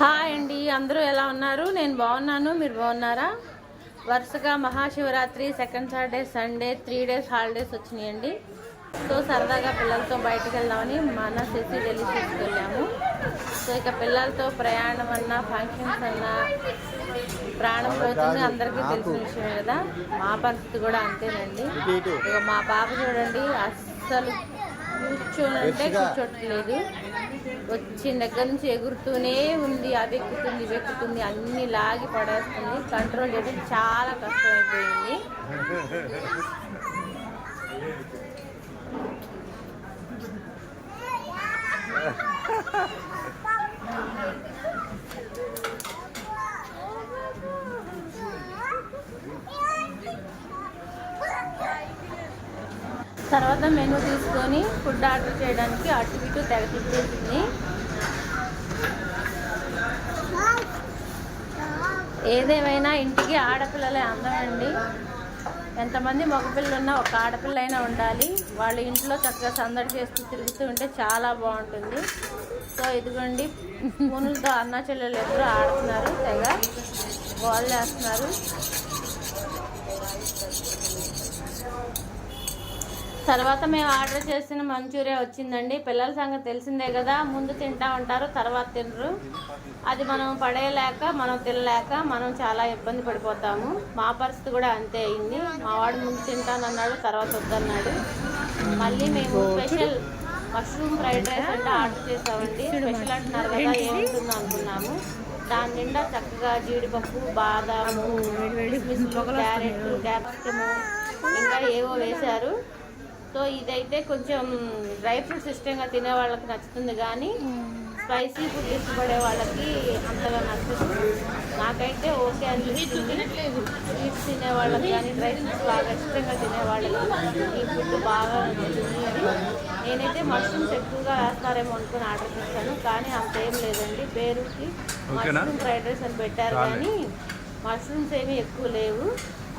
Hi అండి, అందరూ ఎలా ఉన్నారు? నేను బాగున్నాను. మీరు బాగున్నారా? వరుసగా Mahashivratri, second Saturday, Sunday 3 days holidays వచ్చినాయండి. సో సరదాగా పిల్లలతో బయటకు వెళ్దామని మన సిటీ ఢిల్లీ తీసుకెళ్ళాము. సో ఇక పిల్లలతో ప్రయాణం అన్నా, ఫంక్షన్స్ అన్నా ప్రాణం పోతుంది, అందరికీ తెలిసిన విషయమే కదా. మా పరిస్థితి కూడా అంతేనండి. ఇక మా పాప చూడండి, అస్సలు కూర్చోనంటే కూర్చోట్లేదు. వచ్చిన దగ్గర నుంచి ఎగురుతూనే ఉంది. అది ఎక్కుతుంది, ఇవి ఎక్కుతుంది, అన్ని లాగి పడేస్తుంది. కంట్రోల్ చేయడం చాలా కష్టమైపోయింది. తర్వాత మెనూ తీసుకొని ఫుడ్ ఆర్డర్ చేయడానికి అటు ఇటు తెగ తిప్పేసింది. ఏదేమైనా ఇంటికి ఆడపిల్లలే అందమండి. ఎంతమంది మగపిల్లలు ఉన్నా ఒక ఆడపిల్ల అయినా ఉండాలి. వాళ్ళ ఇంట్లో చక్కగా సందడి చేస్తూ తిరుగుతూ ఉంటే చాలా బాగుంటుంది. సో ఇదిగోండి, పూనులతో అన్నా చెల్లెలు ఎదురు ఆడుతున్నారు, తెగ బాల్ చేస్తున్నారు. తర్వాత మేము ఆర్డర్ చేసిన మంచూరియా వచ్చిందండి. పిల్లల సంగతి తెలిసిందే కదా, ముందు తింటా ఉంటారు, తర్వాత తినరు. అది మనం పడేయలేక, మనం తినలేక మనం చాలా ఇబ్బంది పడిపోతాము. మా పరిస్థితి కూడా అంతే అయింది. మా వాడు ముందు తింటానన్నాడు, తర్వాత వద్దన్నాడు. మళ్ళీ మేము స్పెషల్ మష్రూమ్ ఫ్రైడ్ రైస్ అంటే ఆర్డర్ చేసామండి. స్పెషల్ అంటున్నారు కదా, ఏముంటుందో అనుకున్నాము. దాని నిండా చక్కగా జీడిపప్పు, బాదాము, క్యారెట్, క్యాప్సికము ఇంకా ఏవో వేశారు. సో ఇదైతే కొంచెం డ్రై ఫ్రూట్స్ ఇష్టంగా తినే వాళ్ళకి నచ్చుతుంది, కానీ స్పైసీ ఫుడ్ ఇష్టపడే వాళ్ళకి అంతగా నచ్చదు. నాకైతే ఓకే అనిపిస్తుంది. స్వీట్స్ తినే వాళ్ళకి కానీ, డ్రై ఫ్రూట్స్ బాగా ఇష్టంగా తినే వాళ్ళకి ఈ ఫుడ్ బాగా నచ్చుతుంది అని నేనైతే మష్రూమ్స్ ఎక్కువగా వేస్తారేమో అనుకుని ఆర్డర్ చేశాను. కానీ అంతేం లేదండి, పేరుకి మష్రూమ్ ఫ్రైడ్ రైస్ అని పెట్టారు, కానీ మష్రూమ్స్ ఏమీ ఎక్కువ లేవు.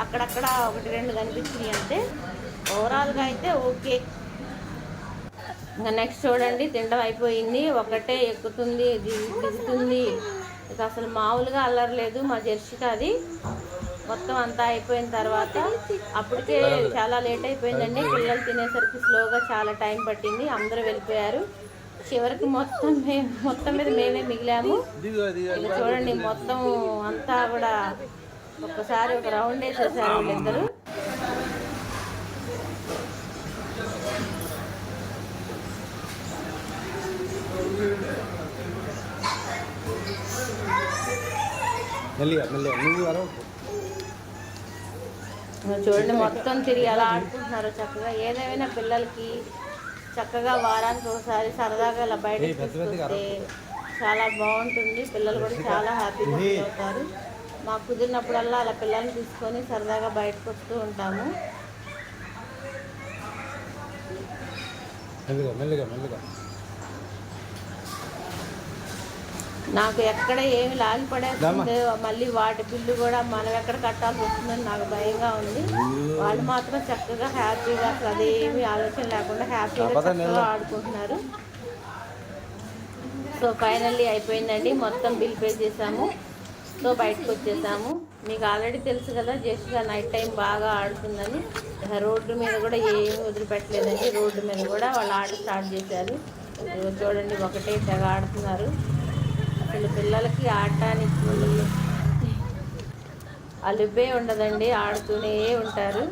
అక్కడక్కడ 1-2 కనిపించినాయి అంతే. ఓవరాల్గా అయితే ఓకే. ఇంకా నెక్స్ట్ చూడండి, తినడం అయిపోయింది. ఒకటే ఎక్కుతుంది, దిగుతుంది. ఇక అసలు మామూలుగా అల్లరలేదు మా జెర్సీకి. అది మొత్తం అంతా అయిపోయిన తర్వాత అప్పటికే చాలా లేట్ అయిపోయిందండి. పిల్లలు తినేసరికి స్లోగా చాలా టైం పట్టింది. అందరూ వెళ్ళిపోయారు. చివరికి మొత్తం మీద మేమే మిగిలాము. ఇక చూడండి, మొత్తం అంతా కూడా ఒక్కసారి ఒక రౌండ్ వేసేసారు వీళ్ళిద్దరు. చూడండి, మొత్తం తిరిగి అలా ఆడుకుంటున్నారు చక్కగా. ఏదేమైనా పిల్లలకి చక్కగా వారానికి ఒకసారి సరదాగా ఇలా బయటకు తీసుకొస్తే చాలా బాగుంటుంది. పిల్లలు కూడా చాలా హ్యాపీగా ఫీల్ అవుతారు. మాకు కుదిరినప్పుడల్లా అలా పిల్లల్ని తీసుకొని సరదాగా బయటకు వస్తూ ఉంటాము. నాకు ఎక్కడ ఏమి లాగి పడేస్తుందో, మళ్ళీ వాటి బిల్లు కూడా మనం ఎక్కడ కట్టాల్సి వస్తుందని నాకు భయంగా ఉంది. వాళ్ళు మాత్రం చక్కగా హ్యాపీగా, అసలు అదేమి ఆలోచన లేకుండా హ్యాపీగా చక్కగా ఆడుకుంటున్నారు. సో ఫైనల్లీ అయిపోయిందండి, మొత్తం బిల్ పే చేసాము. సో బయటకు వచ్చేసాము. మీకు ఆల్రెడీ తెలుసు కదా, జస్ట్ నైట్ టైం బాగా ఆడుతుందని. రోడ్డు మీద కూడా ఏమీ వదిలిపెట్టలేదండి. రోడ్డు మీద కూడా వాళ్ళు ఆట స్టార్ట్ చేశారు. చూడండి, ఒకటే తెగ ఆడుతున్నారు. అసలు పిల్లలకి ఆడటానికి అలుపే ఉండదండి, ఆడుతూనే ఉంటారు.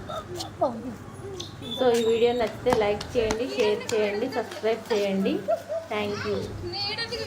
సో ఈ వీడియో నచ్చితే లైక్ చేయండి, షేర్ చేయండి, సబ్స్క్రైబ్ చేయండి. Thank you.